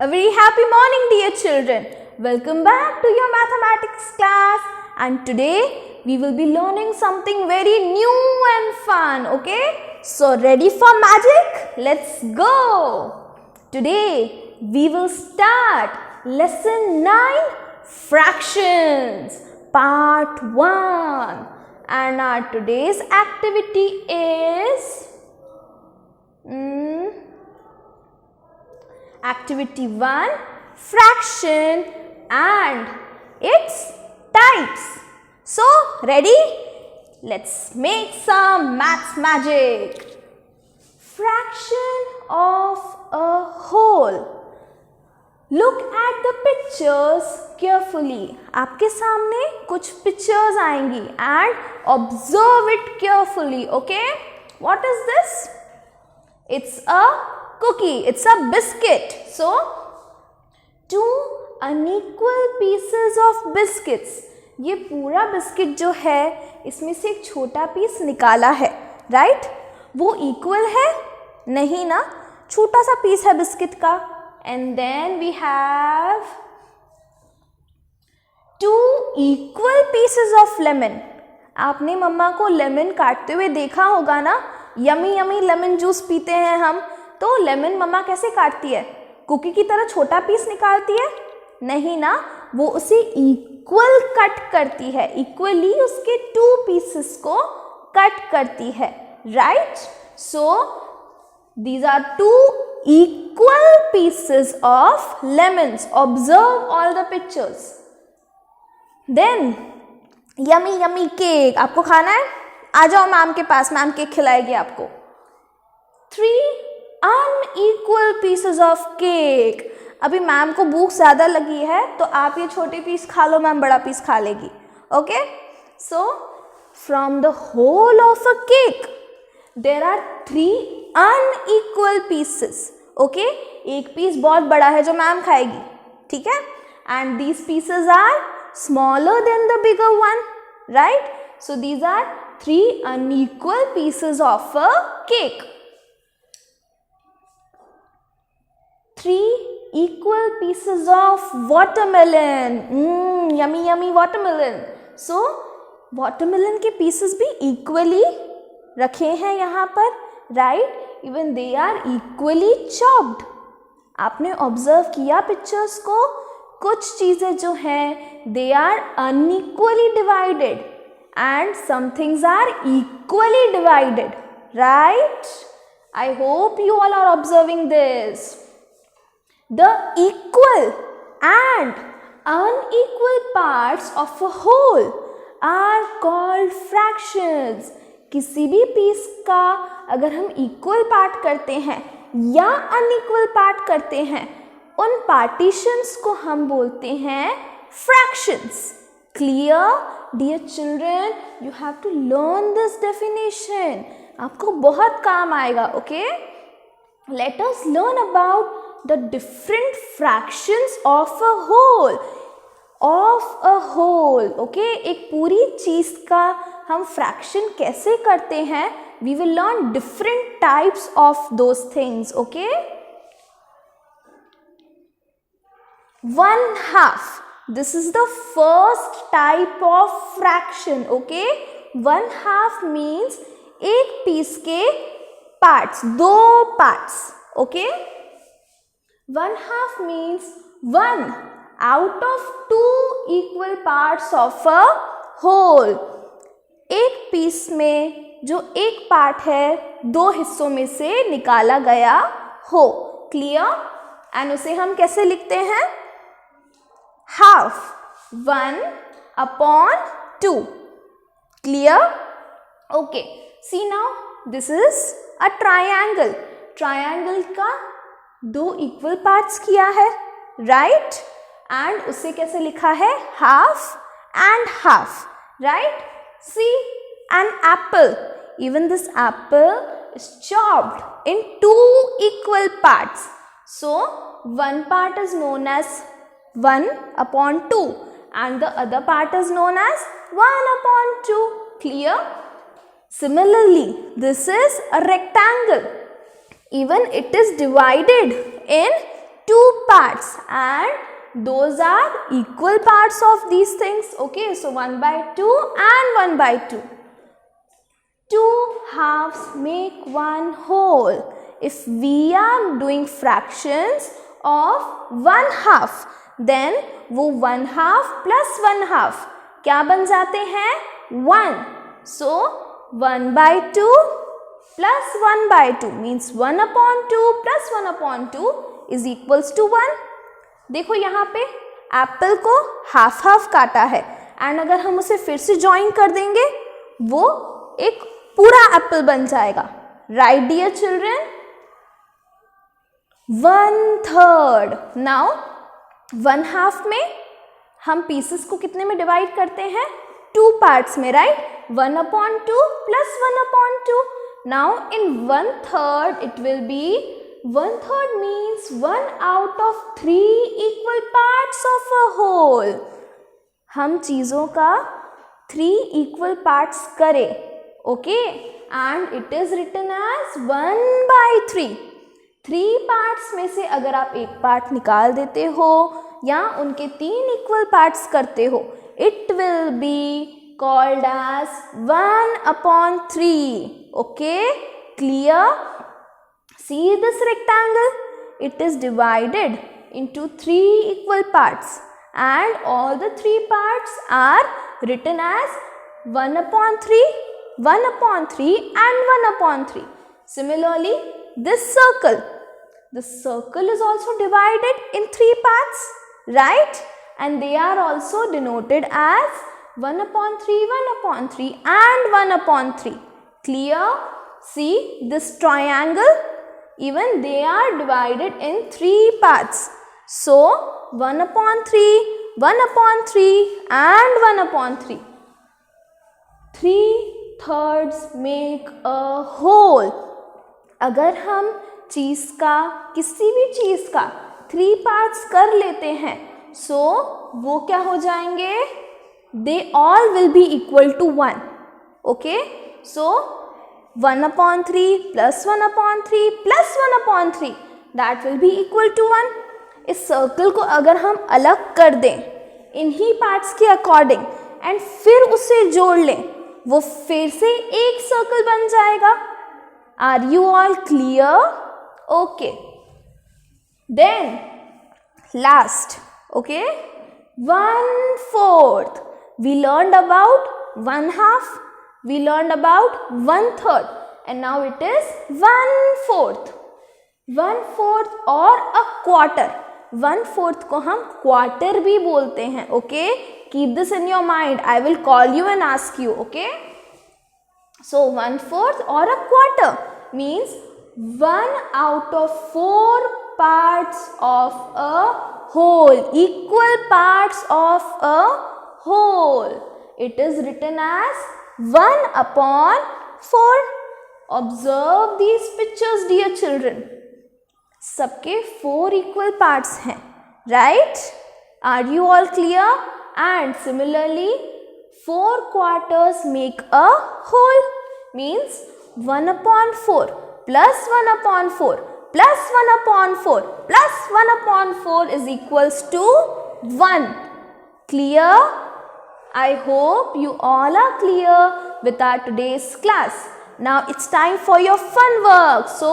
A very happy morning, dear children. Welcome back to your mathematics class. And today we will be learning something very new and fun. Okay? So ready for magic? Let's go. Today we will start lesson 9, fractions, part 1. And our today's activity is Activity 1, fraction and its types. So, ready? Let's make some maths magic. Fraction of a whole. Look at the pictures carefully. आपके सामने कुछ pictures आएंगी and observe it carefully. Okay? What is this? It's a cookie. It's a biscuit. So, 2 unequal pieces of biscuits. ये पूरा biscuit जो है इसमें से एक छोटा पीस निकाला है, राइट? वो इक्वल है? नहीं ना, छोटा सा पीस है बिस्किट का. And then we have 2 equal pieces of lemon. आपने मम्मा को लेमन काटते हुए देखा होगा ना. यमी यमी लेमन जूस पीते हैं हम, तो लेमन मम्मा कैसे काटती है? कुकी की तरह छोटा पीस निकालती है? नहीं ना, वो उसे इक्वल कट करती है. इक्वली उसके 2 पीसेस को कट करती है, right? So these are 2 equal pieces of lemons. Observe all the pictures. Then yummy yummy cake. आपको खाना है? आ जाओ मैम के पास, मैम केक खिलाएगी आपको. 3 unequal pieces of cake. अभी मैम को भूख ज़्यादा लगी है तो आप ये छोटे पीस खा लो, मैम बड़ा पीस खा लेगी. Okay? So from the whole of a cake there are 3 unequal pieces. Okay? एक पीस बहुत बड़ा है जो मैम खाएगी, ठीक है? And these pieces are smaller than the bigger one, right? So these are 3 unequal pieces of a cake. 3 equal pieces of watermelon. Yummy yummy watermelon. So watermelon के pieces भी equally रखे हैं यहाँ पर, right? Even they are equally chopped. आपने observe किया pictures को? कुछ चीज़ें जो हैं they are unequally divided and some things are equally divided, right? I hope you all are observing this. The equal and unequal parts of a whole are called fractions. किसी भी piece का अगर हम इक्वल पार्ट करते हैं या unequal part करते हैं, उन पार्टीशंस को हम बोलते हैं fractions. Clear? Dear children, you have to learn this definition. आपको बहुत काम आएगा, okay? Let us learn about the different fractions of a whole. Okay? एक पूरी चीज का हम fraction कैसे करते हैं? We will learn different types of those things. Okay? 1/2. This is the first type of fraction. Okay? 1/2 means एक piece के parts, 2 parts. Okay? 1/2 means 1 out of 2 equal parts of a whole. एक piece में जो एक part है 2 हिस्सों में से निकाला गया हो. क्लियर? एंड उसे हम कैसे लिखते हैं? Half. 1/2. Clear? Okay. See now this is a triangle. Triangle का 2 इक्वल पार्ट्स किया है, राइट? एंड उसे कैसे लिखा है? Half and half, right? See an apple. Even this apple is chopped in 2 equal parts. So 1 part is known as 1/2 and the other part is known as 1/2. Clear? Similarly, this is a rectangle. Even it is divided in 2 parts. parts and those are equal parts of these things. Okay, so 1 by 2 and 1 by 2. Two halves make one whole. If we are doing fractions of 1 half, then वो 1 half plus 1 half क्या बन जाते हैं? 1. So 1 by 2 plus 1 by 2 means 1 upon 2 plus 1 upon 2 is equals to 1. देखो यहाँ पे Apple को half half काटा है एंड अगर हम उसे फिर से ज्वाइन कर देंगे वो एक पूरा एप्पल बन जाएगा. Right dear children? 1/3. Now 1 half में हम पीसेस को कितने में डिवाइड करते हैं? 2 पार्ट्स में, right? 1 upon 2 plus 1 upon 2. Now in 1/3 it will be 1/3 means 1 out of 3 equal parts of a whole. हम चीज़ों का 3 equal parts करें, okay? And it is written as 1 by 3. 3 parts में से अगर आप एक पार्ट निकाल देते हो या उनके 3 equal parts करते हो, it will be called as 1 upon 3. Okay, clear? See this rectangle? It is divided into 3 equal parts and all the 3 parts are written as 1 upon 3, 1 upon 3 and 1 upon 3. Similarly, this circle is also divided in 3 parts, right? And they are also denoted as 1 upon 3, 1 upon 3 and 1 upon 3. Clear? See this triangle? Even they are divided in 3 parts. So 1 upon 3, 1 upon 3 and 1 upon 3. 3/3 make a whole. अगर हम चीज़ का, किसी भी चीज़ का 3 parts कर लेते हैं, so वो क्या हो जाएंगे? They all will be equal to 1. Okay? So 1 upon 3 plus 1 upon 3 plus 1 upon 3 that will be equal to 1. इस सर्कल को अगर हम अलग कर दें इन्हीं पार्ट्स के अकॉर्डिंग एंड फिर उसे जोड़ लें, वो फिर से एक सर्कल बन जाएगा. Are you all clear? Okay, then last, okay, 1/4. We learned about 1 half, we learned about 1/3 and now it is 1/4. 1/4 और a quarter. 1/4 को हम क्वार्टर भी बोलते हैं. Okay, keep this in your mind. I will call you and ask you. Okay, so 1/4 और a quarter means 1 out of 4 parts of a whole, equal parts of a whole. It is written as 1 upon 4. Observe these pictures, dear children. सबके 4 equal parts हैं, right? Are you all clear? And similarly, 4 quarters make a whole. Means 1 upon 4 plus 1 upon 4 plus 1 upon 4 plus 1 upon 4 is equals to 1. Clear? I hope you all are clear with our today's class. Now it's time for your fun work. So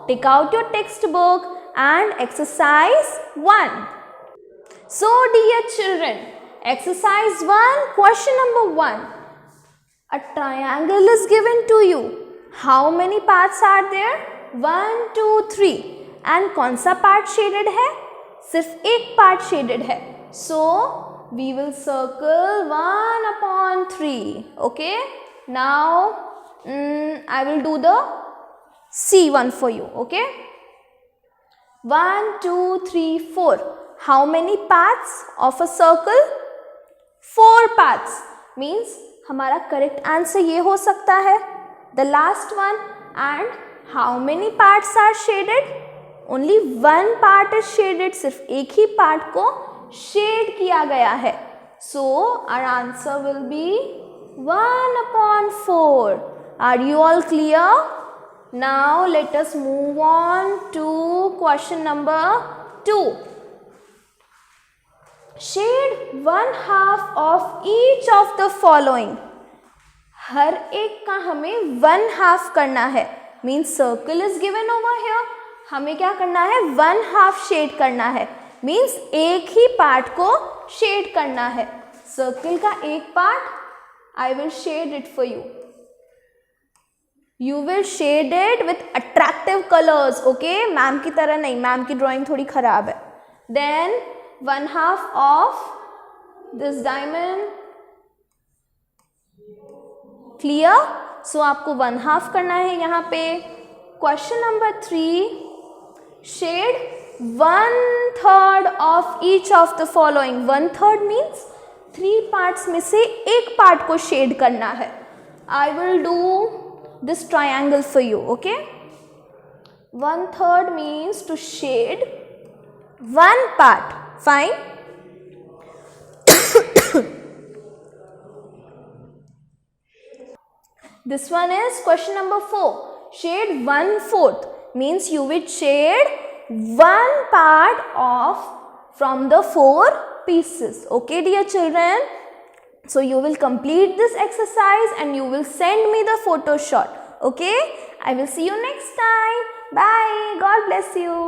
take out your textbook and exercise 1. So dear children, exercise 1, question number 1. A triangle is given to you. How many parts are there? 1, 2, 3. And कौन सा part shaded है? सिर्फ एक part shaded है. So we will circle 1 upon 3. Okay. Now I will do the C1 for you. Okay. 1, 2, 3, 4. How many parts of a circle? 4 parts. Means हमारा correct answer ये हो सकता है, the last one. And how many parts are shaded? Only 1 part is shaded. सिर्फ एक ही part को shade किया गया है. So our answer will be 1 upon 4. Are you all clear? Now let us move on to question number 2. Shade 1/2 of each of the following. हर एक का हमें 1/2 करना है। Means circle is given over here, हमें क्या करना है 1/2 शेड करना है। मीन्स एक ही पार्ट को शेड करना है। सर्कल का एक part I will shade it for you. You will shade it with attractive colours, okay. Ma'am की तरह नहीं, मैम की ड्राइंग थोड़ी खराब है। Then 1/2 of this diamond, clear. So आपको 1/2 करना है यहाँ पे। Question number 3, shade 1/3 of each of the following. 1/3 means 3 parts में से एक पार्ट को शेड करना है। I will do this triangle for you, okay. 1/3 means to shade 1 part, fine. This one is question number 4. Shade 1/4 means you will shade 1 part of from the 4 pieces. Okay, dear children. So you will complete this exercise and you will send me the photo shot. Okay, I will see you next time. Bye. God bless you.